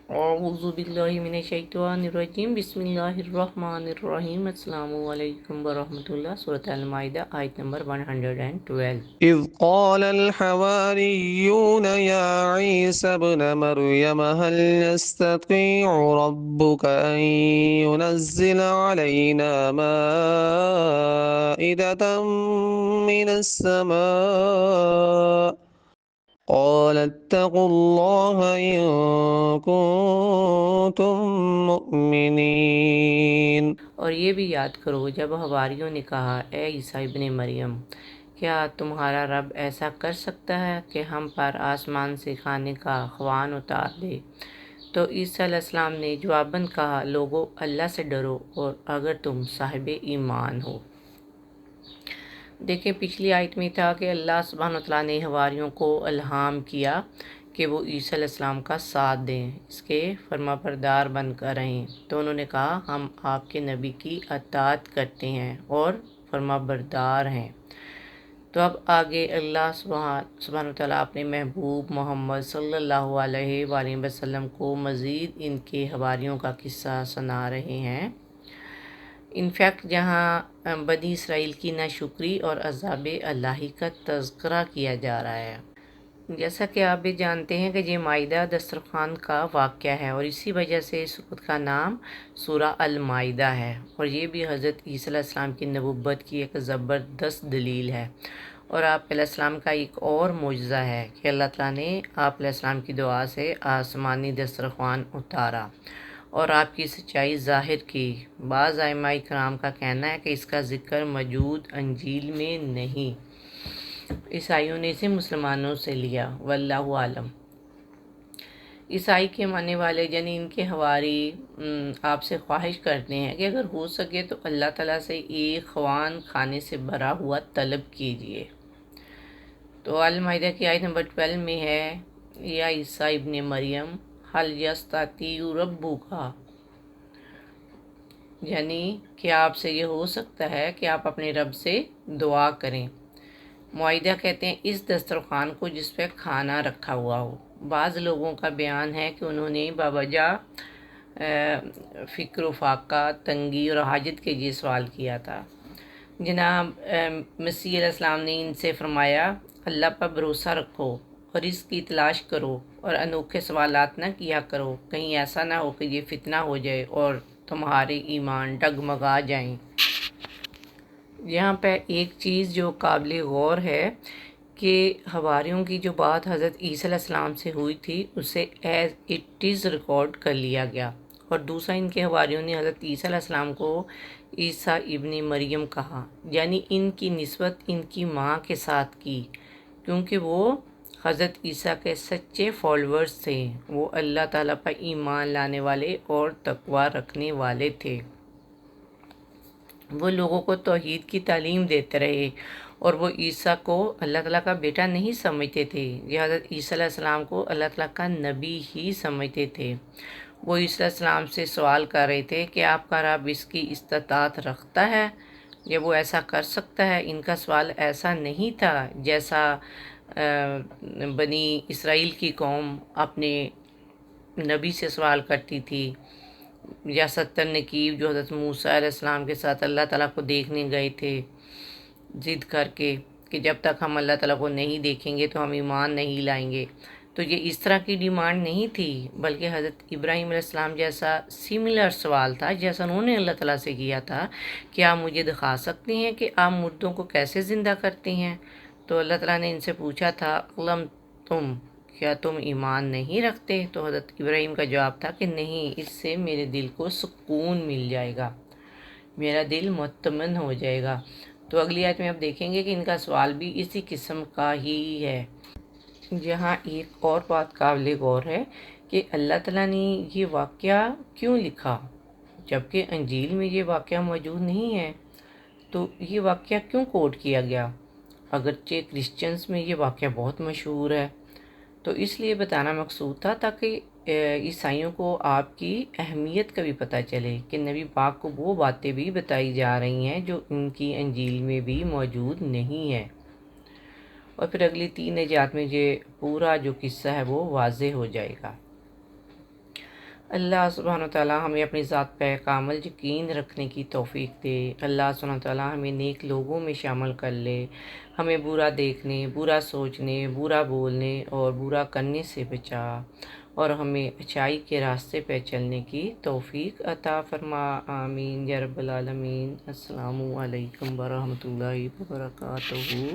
اعوذ باللہ من الشیطان الرجیم بسم اللہ الرحمن الرحیم السلام علیکم ورحمۃ اللہ۔ سورۃ المائدہ آیت نمبر 112۔ إذ قال الحواريون يا عيسى ابن مريم هل يستطيع ربك أن ينزل علينا مائدة من السماء قال اتقوا الله إن كنتم مؤمنين۔ اور یہ بھی یاد کرو جب حواریوں نے کہا اے عیسیٰ ابن مریم، کیا تمہارا رب ایسا کر سکتا ہے کہ ہم پر آسمان سے کھانے کا خوان اتار دے؟ تو عیسیٰ علیہ السلام نے جواباً کہا لوگو اللہ سے ڈرو اور اگر تم صاحب ایمان ہو۔ دیکھیں پچھلی آیت میں تھا کہ اللہ سبحانہ وتعالیٰ نے حواریوں کو الہام کیا کہ وہ عیسیٰ علیہ السلام کا ساتھ دیں، اس کے فرما بردار بن کر رہیں۔ تو انہوں نے کہا ہم آپ کے نبی کی اطاعت کرتے ہیں اور فرما بردار ہیں۔ تو اب آگے اللہ سبحانہ وتعالیٰ اپنے محبوب محمد صلی اللہ علیہ وآلہ وسلم کو مزید ان کے حواریوں کا قصہ سنا رہے ہیں۔ انفیکٹ جہاں بنی اسرائیل کی ناشکری اور عذاب الہی کا تذکرہ کیا جا رہا ہے۔ جیسا کہ آپ بھی جانتے ہیں کہ یہ مائدہ دسترخوان کا واقعہ ہے اور اسی وجہ سے اس سورت کا نام سورہ المائدہ ہے، اور یہ بھی حضرت عیسیٰ علیہ السلام کی نبوت کی ایک زبردست دلیل ہے۔ اور آپ علیہ السلام کا ایک اور معجزہ ہے کہ اللہ تعالیٰ نے آپ علیہ السلام کی دعا سے آسمانی دسترخوان اتارا اور آپ کی سچائی ظاہر کی۔ بعض ائمہ کرام کا کہنا ہے کہ اس کا ذکر موجود انجیل میں نہیں، عیسائیوں نے اسے مسلمانوں سے لیا، واللہ عالم۔ عیسائی کے ماننے والے یعنی ان کے حواری آپ سے خواہش کرتے ہیں کہ اگر ہو سکے تو اللہ تعالیٰ سے ایک خوان کھانے سے بھرا ہوا طلب کیجئے۔ تو المائدہ کی آیت نمبر 12 میں ہے یا عیسیٰ ابن مریم حل یستطیع ربک، یعنی کہ آپ سے یہ ہو سکتا ہے کہ آپ اپنے رب سے دعا کریں۔ معاہدہ کہتے ہیں اس دسترخوان کو جس پہ کھانا رکھا ہوا ہو۔ بعض لوگوں کا بیان ہے کہ انہوں نے باوجہ فکر و فاقہ، تنگی اور حاجت کے لیے سوال کیا تھا۔ جناب مسیح علیہ السلام نے ان سے فرمایا اللہ پر بھروسہ رکھو اور اس کی تلاش کرو اور انوکھے سوالات نہ کیا کرو، کہیں ایسا نہ ہو کہ یہ فتنہ ہو جائے اور تمہارے ایمان ڈگمگا جائیں۔ یہاں پہ ایک چیز جو قابل غور ہے کہ حواریوں کی جو بات حضرت عیسیٰ علیہ السلام سے ہوئی تھی اسے ایز اٹ از ریکارڈ کر لیا گیا، اور دوسرا ان کے حواریوں نے حضرت عیسیٰ علیہ السلام کو عیسیٰ ابن مریم کہا، یعنی ان کی نسبت ان کی ماں کے ساتھ کی، کیونکہ وہ حضرت عیسیٰ کے سچے فالورز تھے، وہ اللہ تعالیٰ پر ایمان لانے والے اور تقوی رکھنے والے تھے۔ وہ لوگوں کو توحید کی تعلیم دیتے رہے اور وہ عیسیٰ کو اللہ تعالیٰ کا بیٹا نہیں سمجھتے تھے، یہ حضرت عیسیٰ علیہ السلام کو اللہ تعالیٰ کا نبی ہی سمجھتے تھے۔ وہ عیسیٰ علیہ السلام سے سوال کر رہے تھے کہ آپ کا رب اس کی استطاعت رکھتا ہے، جب وہ ایسا کر سکتا ہے۔ ان کا سوال ایسا نہیں تھا جیسا بنی اسرائیل کی قوم اپنے نبی سے سوال کرتی تھی، یا 70 نقیب جو حضرت موسیٰ علیہ السلام کے ساتھ اللہ تعالیٰ کو دیکھنے گئے تھے ضد کر کے کہ جب تک ہم اللہ تعالیٰ کو نہیں دیکھیں گے تو ہم ایمان نہیں لائیں گے۔ تو یہ اس طرح کی ڈیمانڈ نہیں تھی، بلکہ حضرت ابراہیم علیہ السلام جیسا سملر سوال تھا جیسا انہوں نے اللہ تعالیٰ سے کیا تھا کہ آپ مجھے دکھا سکتے ہیں کہ آپ مردوں کو کیسے زندہ کرتے ہیں؟ تو اللہ تعالیٰ نے ان سے پوچھا تھا کیا تم ایمان نہیں رکھتے؟ تو حضرت ابراہیم کا جواب تھا کہ نہیں، اس سے میرے دل کو سکون مل جائے گا، میرا دل مطمئن ہو جائے گا۔ تو اگلی آیت میں آپ دیکھیں گے کہ ان کا سوال بھی اسی قسم کا ہی ہے۔ جہاں ایک اور بات قابل غور ہے کہ اللہ تعالیٰ نے یہ واقعہ کیوں لکھا جبکہ انجیل میں یہ واقعہ موجود نہیں ہے؟ تو یہ واقعہ کیوں کوٹ کیا گیا؟ اگرچہ کرسچنز میں یہ واقعہ بہت مشہور ہے، تو اس لیے بتانا مقصود تھا تاکہ عیسائیوں کو آپ کی اہمیت کا بھی پتہ چلے کہ نبی پاک کو وہ باتیں بھی بتائی جا رہی ہیں جو ان کی انجیل میں بھی موجود نہیں ہے۔ اور پھر اگلی 3 آیات میں یہ پورا جو قصہ ہے وہ واضح ہو جائے گا۔ اللہ سبحانہ و تعالیٰ ہمیں اپنی ذات پہ کامل یقین رکھنے کی توفیق دے۔ اللہ سبحانہ و تعالیٰ ہمیں نیک لوگوں میں شامل کر لے، ہمیں برا دیکھنے، برا سوچنے، برا بولنے اور برا کرنے سے بچا، اور ہمیں اچائی کے راستے پہ چلنے کی توفیق عطا فرما۔ آمین یا رب العالمین۔ السلام علیکم ورحمۃ اللہ وبرکاتہ۔